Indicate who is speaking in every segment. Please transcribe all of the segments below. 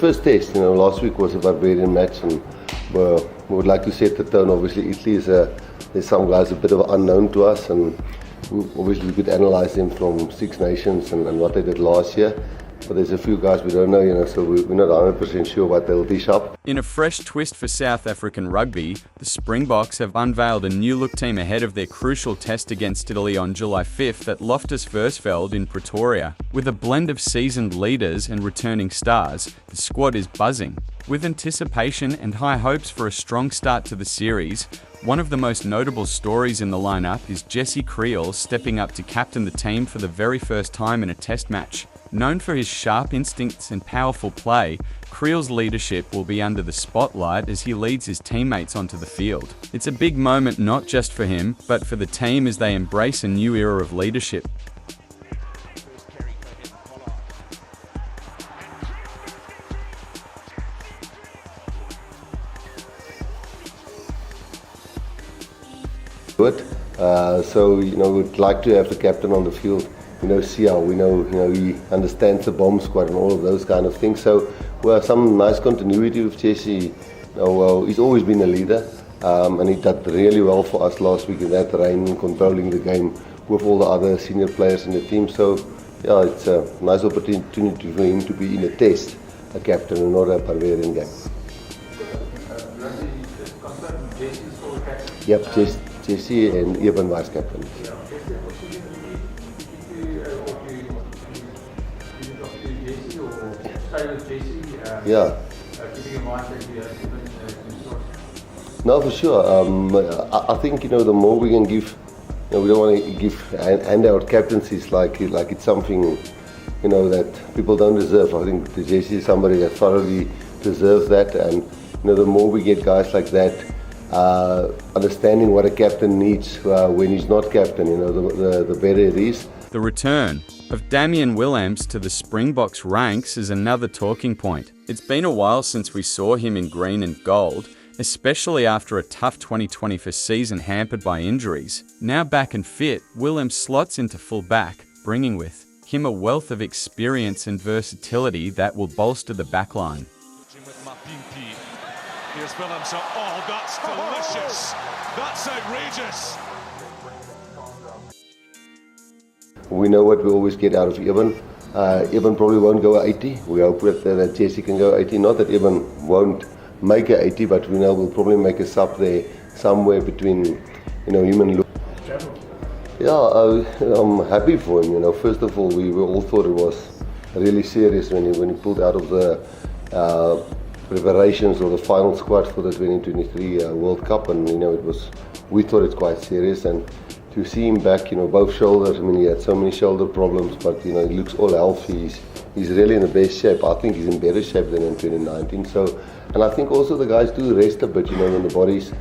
Speaker 1: First test, last week was a barbarian match, and we would like to set the tone. Obviously, Italy there's some guys a bit of unknown to us, and obviously we could analyse them from Six Nations and what they did last year. But there's a few guys we don't know, so we're not 100% sure what they'll dish up.
Speaker 2: In a fresh twist for South African rugby, the Springboks have unveiled a new-look team ahead of their crucial test against Italy on July 5th at Loftus Versfeld in Pretoria. With a blend of seasoned leaders and returning stars, the squad is buzzing. With anticipation and high hopes for a strong start to the series, one of the most notable stories in the lineup is Rassie Creel stepping up to captain the team for the very first time in a test match. Known for his sharp instincts and powerful play, Creel's leadership will be under the spotlight as he leads his teammates onto the field. It's a big moment not just for him, but for the team as they embrace a new era of leadership.
Speaker 1: So we'd like to have the captain on the field. See how he understands the bomb squad and all of those kind of things. So we have some nice continuity with Rassie. He's always been a leader, and he did really well for us last week in that reign, controlling the game with all the other senior players in the team. So yeah, it's a nice opportunity for him to be in a test, a captain, and not a barbarian game. Yep, Rassie and Eben vice captain. Yeah.
Speaker 3: Keeping in mind that you have given
Speaker 1: No, for sure. I think the more we can give, we don't want to give hand out captaincies like it's something that people don't deserve. I think Rassie is somebody that thoroughly deserves that, and the more we get guys like that, understanding what a captain needs when he's not captain, the better it is.
Speaker 2: The return of Damian Williams to the Springboks ranks is another talking point. It's been a while since we saw him in green and gold, especially after a tough 2020 season hampered by injuries. Now back and fit, Williams slots into full back, bringing with him a wealth of experience and versatility that will bolster the backline.
Speaker 4: Here's Williams. Oh, that's delicious. That's outrageous.
Speaker 1: We know what we always get out of Eben. Eben probably won't go 80. We hope that Rassie can go 80. Not that Eben won't make a 80, but we know we'll probably make a sub there somewhere between him and Luke. Yeah, I'm happy for him. First of all, we all thought it was really serious when he pulled out of the preparations or the final squad for the 2023 World Cup, and we thought it's quite serious. And to see him back, both shoulders. He had so many shoulder problems, but he looks all healthy. He's really in the best shape. I think he's in better shape than in 2019. So, and I think also the guys do rest a bit. When the bodies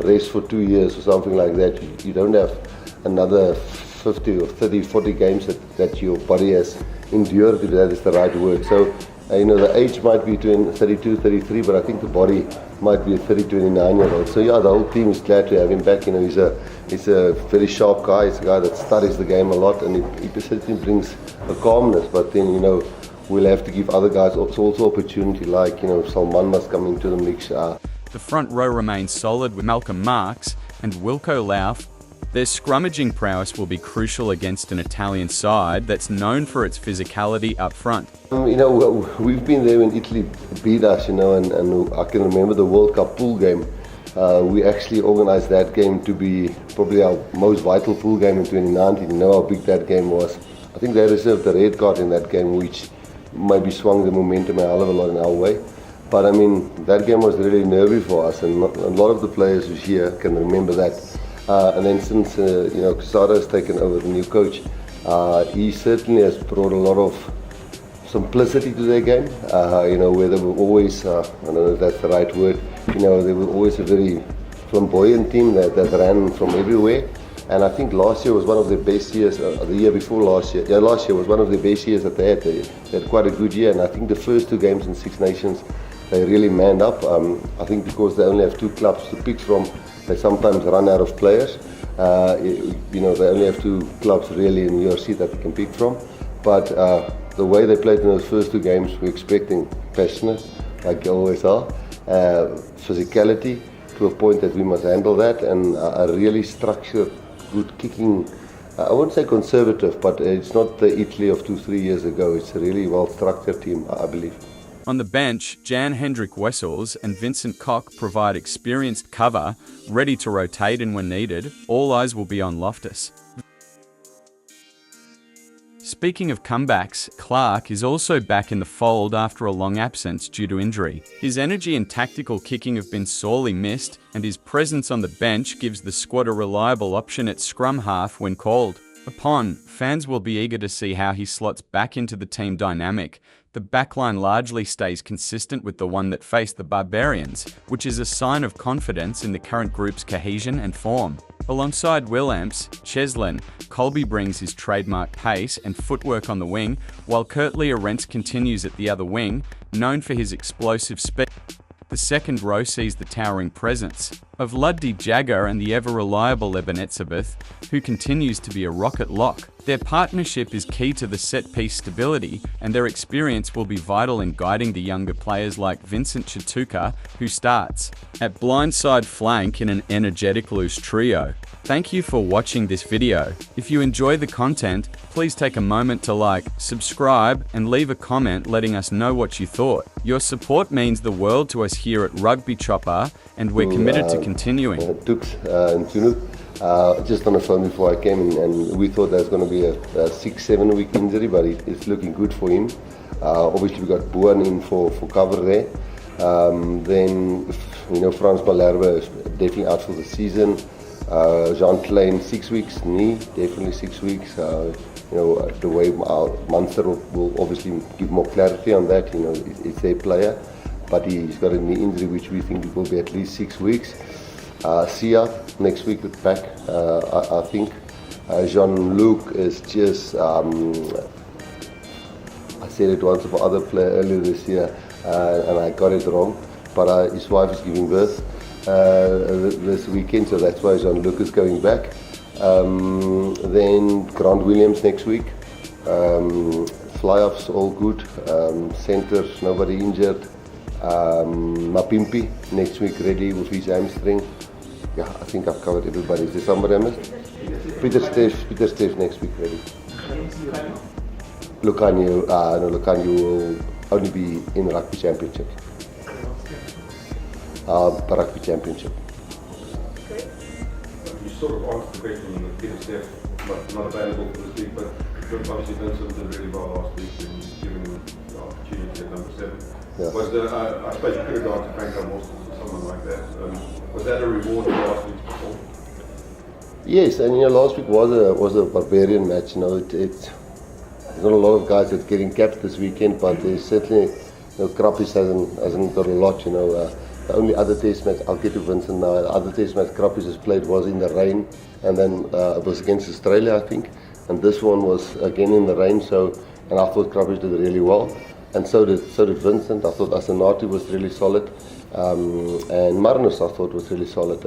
Speaker 1: rest for 2 years or something like that, you don't have another 50 or 30, 40 games that your body has endured, if that is the right word. So, the age might be between 32, 33, but I think the body might be a 30, 29-year-old. So yeah, the whole team is glad to have him back. He's a very sharp guy. He's a guy that studies the game a lot, and he certainly brings a calmness. But then, we'll have to give other guys also opportunity, like, Salman must come into the mix.
Speaker 2: The front row remains solid with Malcolm Marx and Wilco Lauf. Their scrummaging prowess will be crucial against an Italian side that's known for its physicality up front.
Speaker 1: We've been there when Italy beat us, and I can remember the World Cup pool game. We actually organised that game to be probably our most vital pool game in 2019. You know how big that game was. I think they reserved a red card in that game, which maybe swung the momentum a hell of a lot in our way. But that game was really nervy for us, and a lot of the players who's here can remember that. And then since Casado has taken over, the new coach, he certainly has brought a lot of simplicity to their game. Where they were always, I don't know if that's the right word, they were always a very flamboyant team that ran from everywhere. And I think last year was one of their best years, the year before last year. Yeah, last year was one of the best years that they had. They had quite a good year, and I think the first 2 games in Six Nations, they really manned up. I think because they only have 2 clubs to pick from, they sometimes run out of players. They only have 2 clubs really in URC that they can pick from. But the way they played in those first two games, we're expecting passionate, like you always are, physicality to a point that we must handle that, and a really structured, good kicking. I wouldn't say conservative, but it's not the Italy of 2-3 years ago. It's a really well-structured team, I believe.
Speaker 2: On the bench, Jan Hendrik Wessels and Vincent Koch provide experienced cover, ready to rotate in when needed. All eyes will be on Loftus. Speaking of comebacks, Clark is also back in the fold after a long absence due to injury. His energy and tactical kicking have been sorely missed, and his presence on the bench gives the squad a reliable option at scrum half when called. Upon, fans will be eager to see how he slots back into the team dynamic. The backline largely stays consistent with the one that faced the Barbarians, which is a sign of confidence in the current group's cohesion and form. Alongside Willemse, Cheslin, Colby brings his trademark pace and footwork on the wing, while Kurtley Arendts continues at the other wing, known for his explosive speed. The second row sees the towering presence of Ludwig Jagger and the ever-reliable Ebenezabeth, who continues to be a rocket lock. Their partnership is key to the set-piece stability, and their experience will be vital in guiding the younger players like Vincent Chituka, who starts at blindside flank in an energetic loose trio. Thank you for watching this video. If you enjoy the content, please take a moment to like, subscribe, and leave a comment letting us know what you thought. Your support means the world to us here at Rugby Chopper, and we're committed to continuing.
Speaker 1: Tux and Tunu, just on the phone before I came in, and we thought there was going to be a 6-7 week injury, but it's looking good for him. Obviously we got Boan in for cover there. Then, Frans Malherbe is definitely out for the season. Jean Klein 6 weeks, knee, definitely 6 weeks. The way Munster will obviously give more clarity on that. It's their player, but he's got a knee injury which we think it will be at least 6 weeks. Sia next week back, I think. Jean-Luc is just, I said it once for other player earlier this year, and I got it wrong, but his wife is giving birth this weekend, so that's why Jean-Luc is going back. Then Grant Williams next week. Fly-offs all good. Centers, nobody injured. Mapimpi next week ready with his hamstring. Yeah, I think I've covered everybody. Is there somebody I missed? Peter Steff next week ready. Lucanio will only be in Rugby Championship. Rugby Championship.
Speaker 5: You sort of answered the question with Peter Steff not available for this week, but obviously Vincent did really well last week and giving him the opportunity at number 7.
Speaker 1: Yeah.
Speaker 5: I suppose you could have gone to Franco Morstons or someone like that. Was that a reward for last week's performance?
Speaker 1: Yes, and last week was a barbarian match. There's not a lot of guys that getting caps this weekend, but there's certainly Krappies hasn't got a lot. The only other test match, I'll get to Vincent now, the other test match Krappies has played was in the rain, and then it was against Australia, I think, and this one was again in the rain, and I thought Krappies did really well, and so did Vincent. I thought Asenati was really solid, and Marnus I thought was really solid.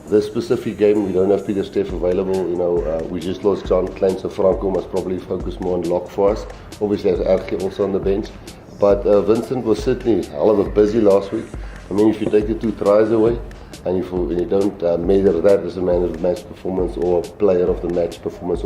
Speaker 1: This specific game, we don't have Peter Steff available, we just lost John Klein, so Franco must probably focus more on lock for us. Obviously there's Erke also on the bench, but Vincent was certainly a hell of a busy last week. I mean, if you take the 2 tries away, and if you don't measure that as a man of the match performance or player of the match performance,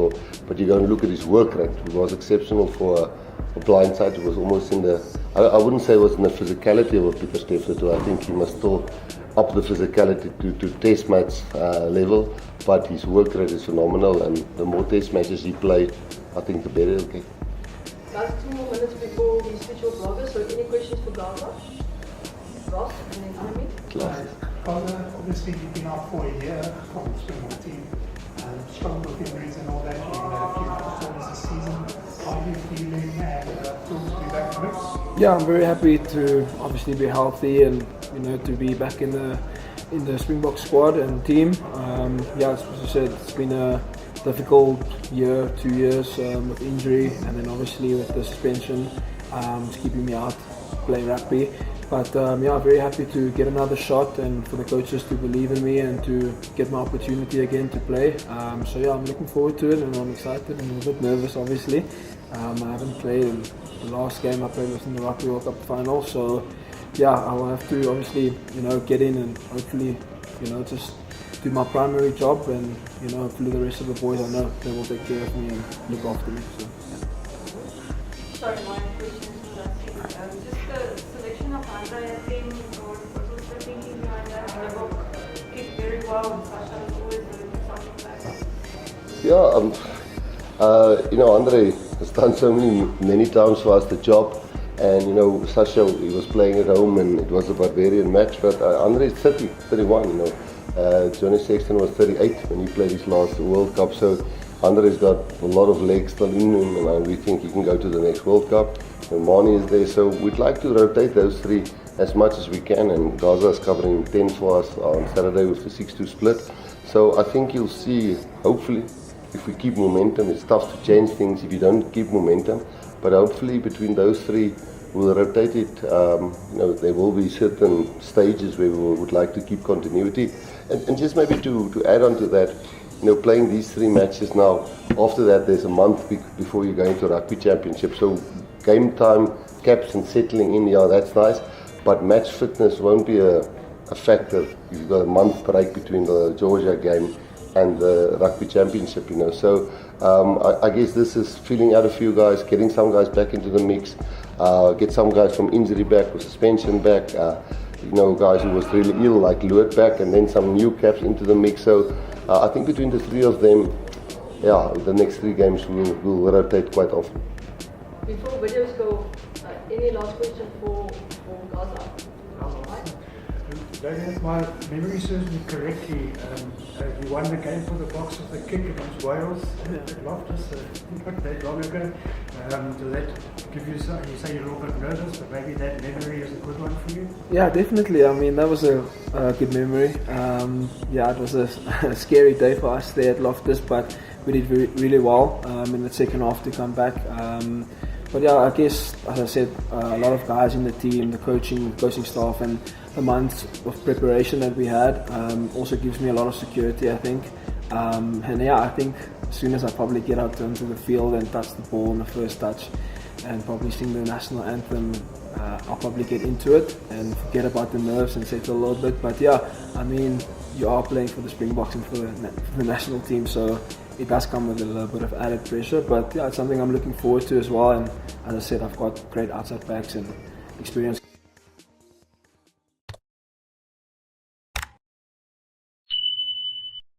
Speaker 1: but you go and look at his work rate, it was exceptional for a blindside. It was almost in the, I wouldn't say it was in the physicality of what Peter Steff did. I think he must still up the physicality to test match level, but his work rate is phenomenal, and the more test matches he played, I think the better. Okay.
Speaker 6: Guys, 2 more minutes before we switch off bloggers, so any questions for Gaza? Ross, and then Anami?
Speaker 7: Gaza, obviously you've been out for a year from the Springbok team, struggled with injuries and all that. You've had a few performances this season. How are you feeling, and thrilled to be back in the mix?
Speaker 8: Yeah, I'm very happy to obviously be healthy and to be back in the Springbok squad and team. As you said, it's been a difficult year, 2 years with injury, and then obviously with the suspension, it's keeping me out play rugby. But very happy to get another shot and for the coaches to believe in me and to get my opportunity again to play. I'm looking forward to it, and I'm excited and a bit nervous obviously. I haven't played in the last game I played was in the Rugby World Cup final, so yeah, I will have to obviously, get in and hopefully, just do my primary job, and hopefully the rest of the boys I know they will take care of me and look after me. So yeah.
Speaker 6: Sorry, my question is just the selection of Andre, I think, or what was the thinking behind that? Springbok did very well, and Sasha was always doing something like that.
Speaker 1: Yeah, Andre has done so many times for us the job, and Sasha, he was playing at home and it was a barbarian match, but Andre is 31, Johnny Sexton was 38 when he played his last World Cup, so Andre's got a lot of legs still in him, and we think he can go to the next World Cup. And Mani is there, so we'd like to rotate those three as much as we can, and Gaza is covering 10 for us on Saturday with the 6-2 split. So I think you'll see, hopefully, if we keep momentum. It's tough to change things if you don't keep momentum, but hopefully between those three we'll rotate it. There will be certain stages where we would like to keep continuity, and just maybe to add on to that, playing these three matches now, after that there's a month before you go into Rugby Championship, so game time, caps and settling in, that's nice, but match fitness won't be a factor if you've got a month break between the Georgia game and the Rugby Championship, so I guess this is filling out a few guys, getting some guys back into the mix, get some guys from injury back or suspension back, guys who was really ill like Luet back, and then some new caps into the mix. So I think between the three of them, the next three games will rotate quite often.
Speaker 6: Before videos go, any last question for Gaza? Right?
Speaker 7: If my memory serves me correctly, you won the game for the Boks with the kick against Wales at Loftus not that long ago. Does that give you some, you say you're a little bit nervous, but maybe that memory is a good one for you?
Speaker 8: Yeah, definitely. I mean, that was a good memory. It was a scary day for us there at Loftus, but we did really well in the second half to come back. But yeah, I guess, as I said, a lot of guys in the team, the coaching staff, and the months of preparation that we had also gives me a lot of security, I think. I think as soon as I probably get out onto the field and touch the ball on the first touch and probably sing the national anthem, I'll probably get into it and forget about the nerves and settle a little bit. But yeah, I mean, you are playing for the Springboks and for the national team, so it does come with a little bit of added pressure, but yeah, it's something I'm looking forward to as well. And as I said, I've got great outside backs and experienced